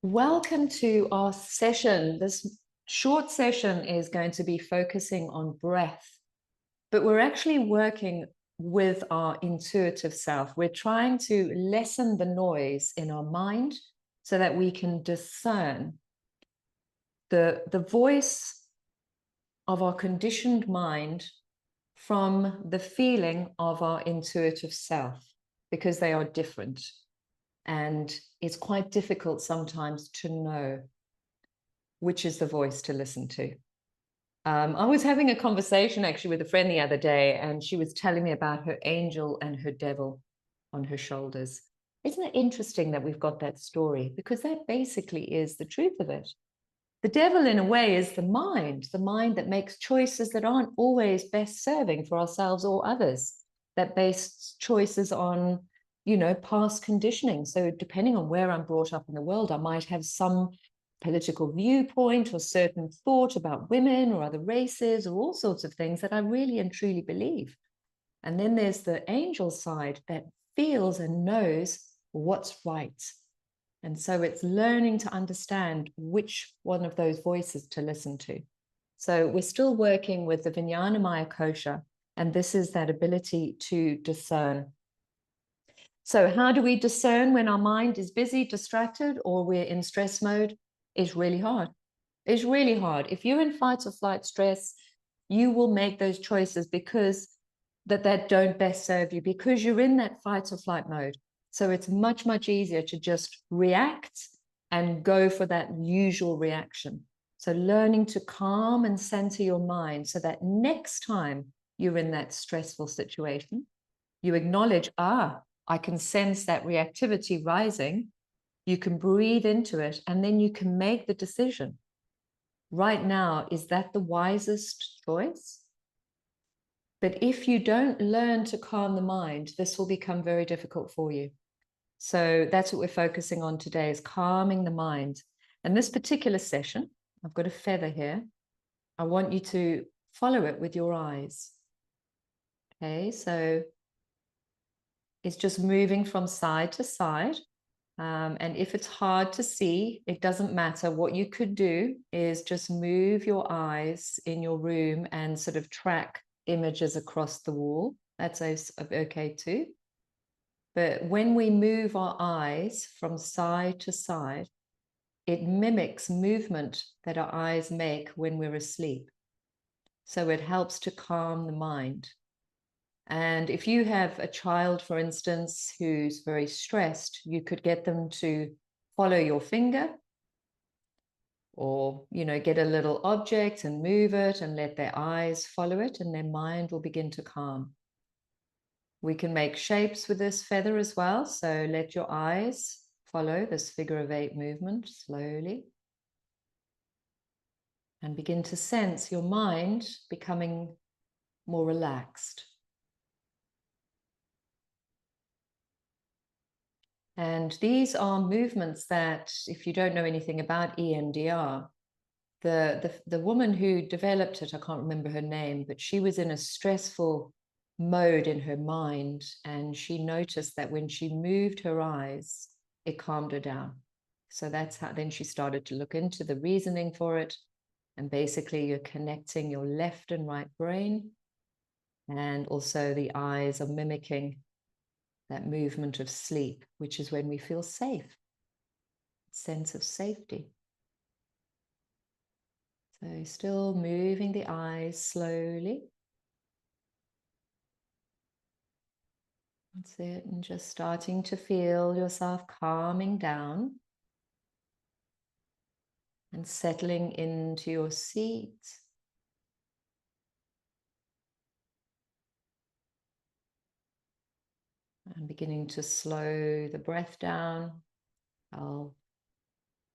Welcome to our session. This short session is going to be focusing on breath, but we're actually working with our intuitive self. We're trying to lessen the noise in our mind so that we can discern the voice of our conditioned mind from the feeling of our intuitive self, because they are different. And it's quite difficult sometimes to know which is the voice to listen to. I was having a conversation actually with a friend the other day, and she was telling me about her angel and her devil on her shoulders. Isn't it interesting that we've got that story? Because that basically is the truth of it. The devil, in a way, is the mind that makes choices that aren't always best serving for ourselves or others, that base choices on, past conditioning. So depending on where I'm brought up in the world, I might have some political viewpoint or certain thought about women or other races or all sorts of things that I really and truly believe. And then there's the angel side that feels and knows what's right. And so it's learning to understand which one of those voices to listen to. So we're still working with the Vijnanamaya kosha, and this is that ability to discern. So how do we discern when our mind is busy, distracted, or we're in stress mode? It's really hard. It's really hard. If you're in fight or flight stress, you will make those choices because that don't best serve you, because you're in that fight or flight mode. So it's much, much easier to just react and go for that usual reaction. So learning to calm and center your mind so that next time you're in that stressful situation, you acknowledge, I can sense that reactivity rising. You can breathe into it, and then you can make the decision. Right now, is that the wisest choice? But if you don't learn to calm the mind, this will become very difficult for you. So that's what we're focusing on today, is calming the mind. And this particular session, I've got a feather here. I want you to follow it with your eyes. Okay, so it's just moving from side to side. And if it's hard to see, it doesn't matter. What you could do is just move your eyes in your room and sort of track images across the wall. That's okay too. But when we move our eyes from side to side, it mimics movement that our eyes make when we're asleep. So it helps to calm the mind. And if you have a child, for instance, who's very stressed, you could get them to follow your finger, or, get a little object and move it and let their eyes follow it, and their mind will begin to calm. We can make shapes with this feather as well. So let your eyes follow this figure of 8 movement slowly. And begin to sense your mind becoming more relaxed. And these are movements that, if you don't know anything about EMDR, the woman who developed it, I can't remember her name, but she was in a stressful mode in her mind, and she noticed that when she moved her eyes, it calmed her down. So that's how then she started to look into the reasoning for it. And basically you're connecting your left and right brain, and also the eyes are mimicking that movement of sleep, which is when we feel safe, sense of safety. So still moving the eyes slowly. That's it. And just starting to feel yourself calming down and settling into your seat. And beginning to slow the breath down. I'll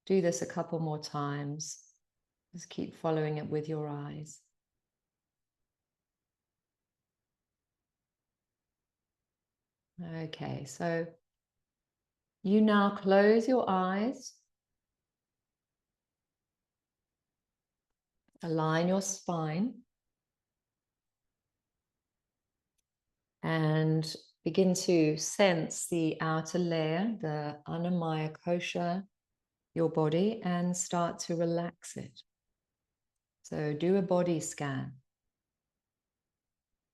do this a couple more times. Just keep following it with your eyes. Okay, so you now close your eyes. Align your spine. And begin to sense the outer layer, the Annamaya kosha, your body and start to relax it. So do a body scan.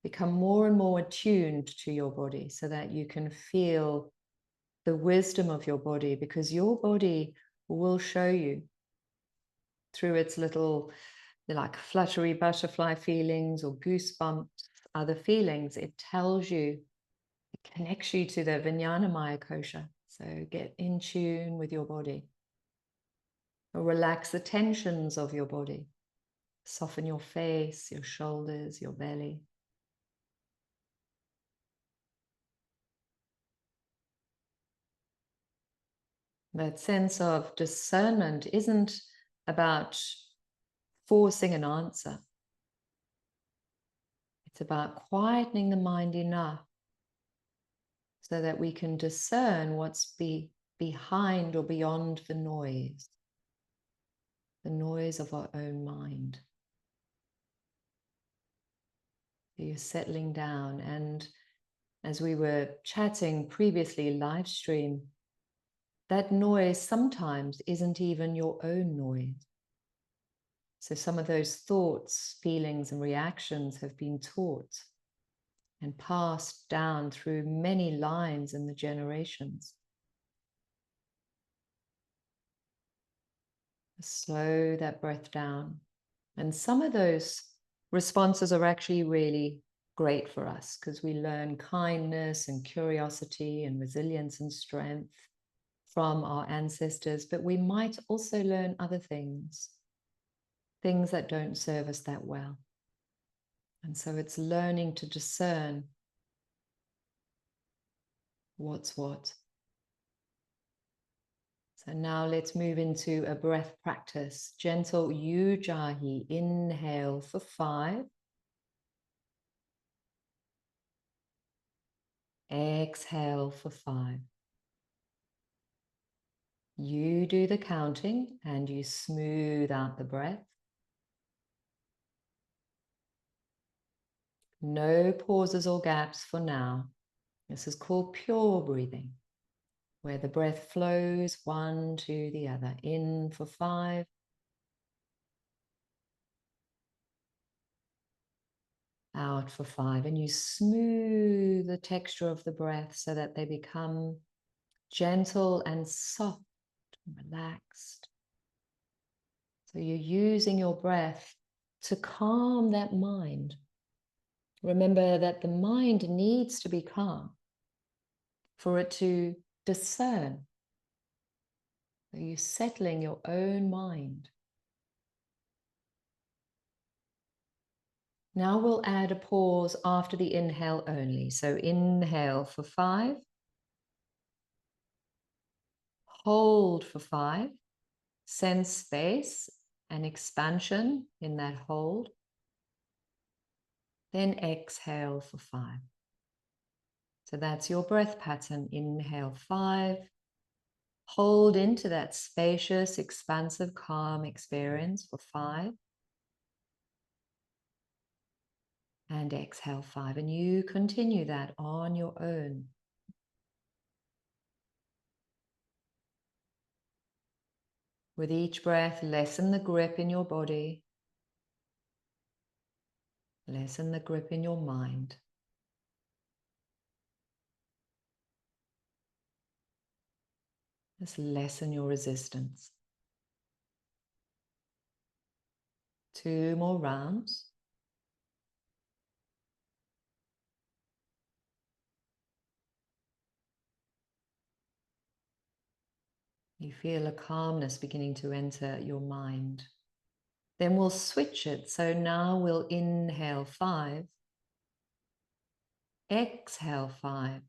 Become more and more attuned to your body so that you can feel the wisdom of your body, because your body will show you through its little, like, fluttery butterfly feelings or goosebumps, other feelings. It tells you, it connects you to the Vijnana Maya kosha. So get in tune with your body. Or relax the tensions of your body. Soften your face, your shoulders, your belly. That sense of discernment isn't about forcing an answer. It's about quietening the mind enough so that we can discern what's behind or beyond the noise of our own mind. You're settling down, and as we were chatting previously, live stream, that noise sometimes isn't even your own noise. So some of those thoughts, feelings, and reactions have been taught and passed down through many lines in the generations. Slow that breath down. And some of those responses are actually really great for us, because we learn kindness and curiosity and resilience and strength from our ancestors, but we might also learn other things that don't serve us that well. And so it's learning to discern what's what. So now let's move into a breath practice. Gentle Ujjayi. Inhale for 5. Exhale for 5. You do the counting and you smooth out the breath. No pauses or gaps for now. This is called pure breathing, where the breath flows one to the other. In for 5. Out for 5. And you smooth the texture of the breath so that they become gentle and soft and relaxed. So you're using your breath to calm that mind. Remember that the mind needs to be calm for it to discern. So you're settling your own mind. Now we'll add a pause after the inhale only. So inhale for 5. Hold for 5. Sense space and expansion in that hold. Then exhale for 5. So that's your breath pattern. Inhale 5. Hold into that spacious, expansive, calm experience for 5. And exhale 5. And you continue that on your own. With each breath, lessen the grip in your body. Lessen the grip in your mind. Just lessen your resistance. 2 more rounds. You feel a calmness beginning to enter your mind. Then we'll switch it. So now we'll inhale 5. Exhale 5.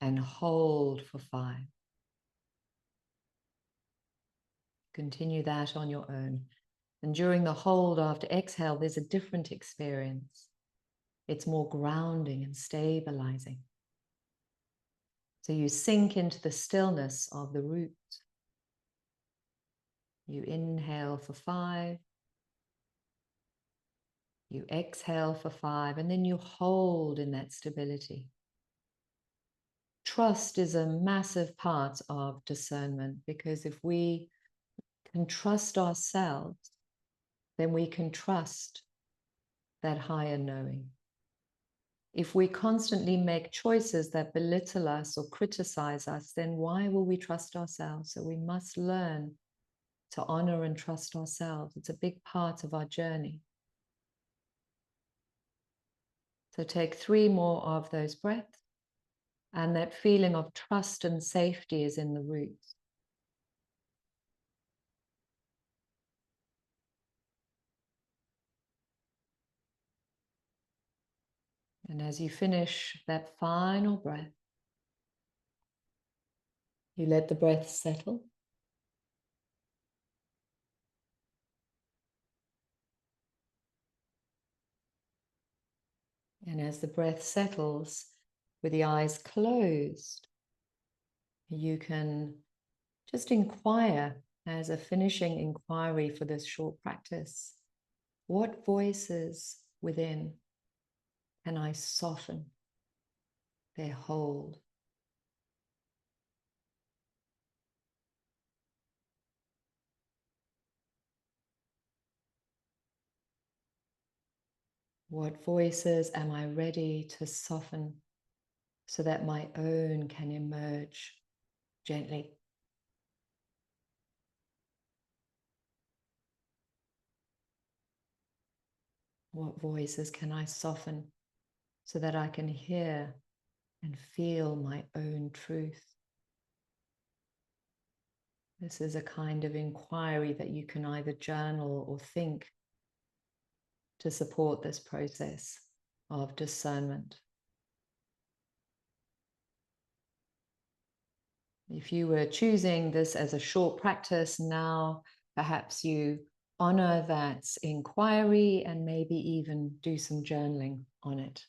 And hold for 5. Continue that on your own. And during the hold after exhale, there's a different experience. It's more grounding and stabilizing. So you sink into the stillness of the root. You inhale for 5. You exhale for 5. And then you hold in that stability. trust is a massive part of discernment, because if we can trust ourselves, then we can trust that higher knowing. If we constantly make choices that belittle us or criticize us, then why will we trust ourselves? So we must learn to honor and trust ourselves. It's a big part of our journey. So take 3 more of those breaths, and that feeling of trust and safety is in the roots. And as you finish that final breath, you let the breath settle. And as the breath settles, with the eyes closed, you can just inquire, as a finishing inquiry for this short practice, what voices within can I soften their hold? What voices am I ready to soften so that my own can emerge gently? What voices can I soften so that I can hear and feel my own truth? This is a kind of inquiry that you can either journal or think to support this process of discernment. If you were choosing this as a short practice now, perhaps you honor that inquiry and maybe even do some journaling on it.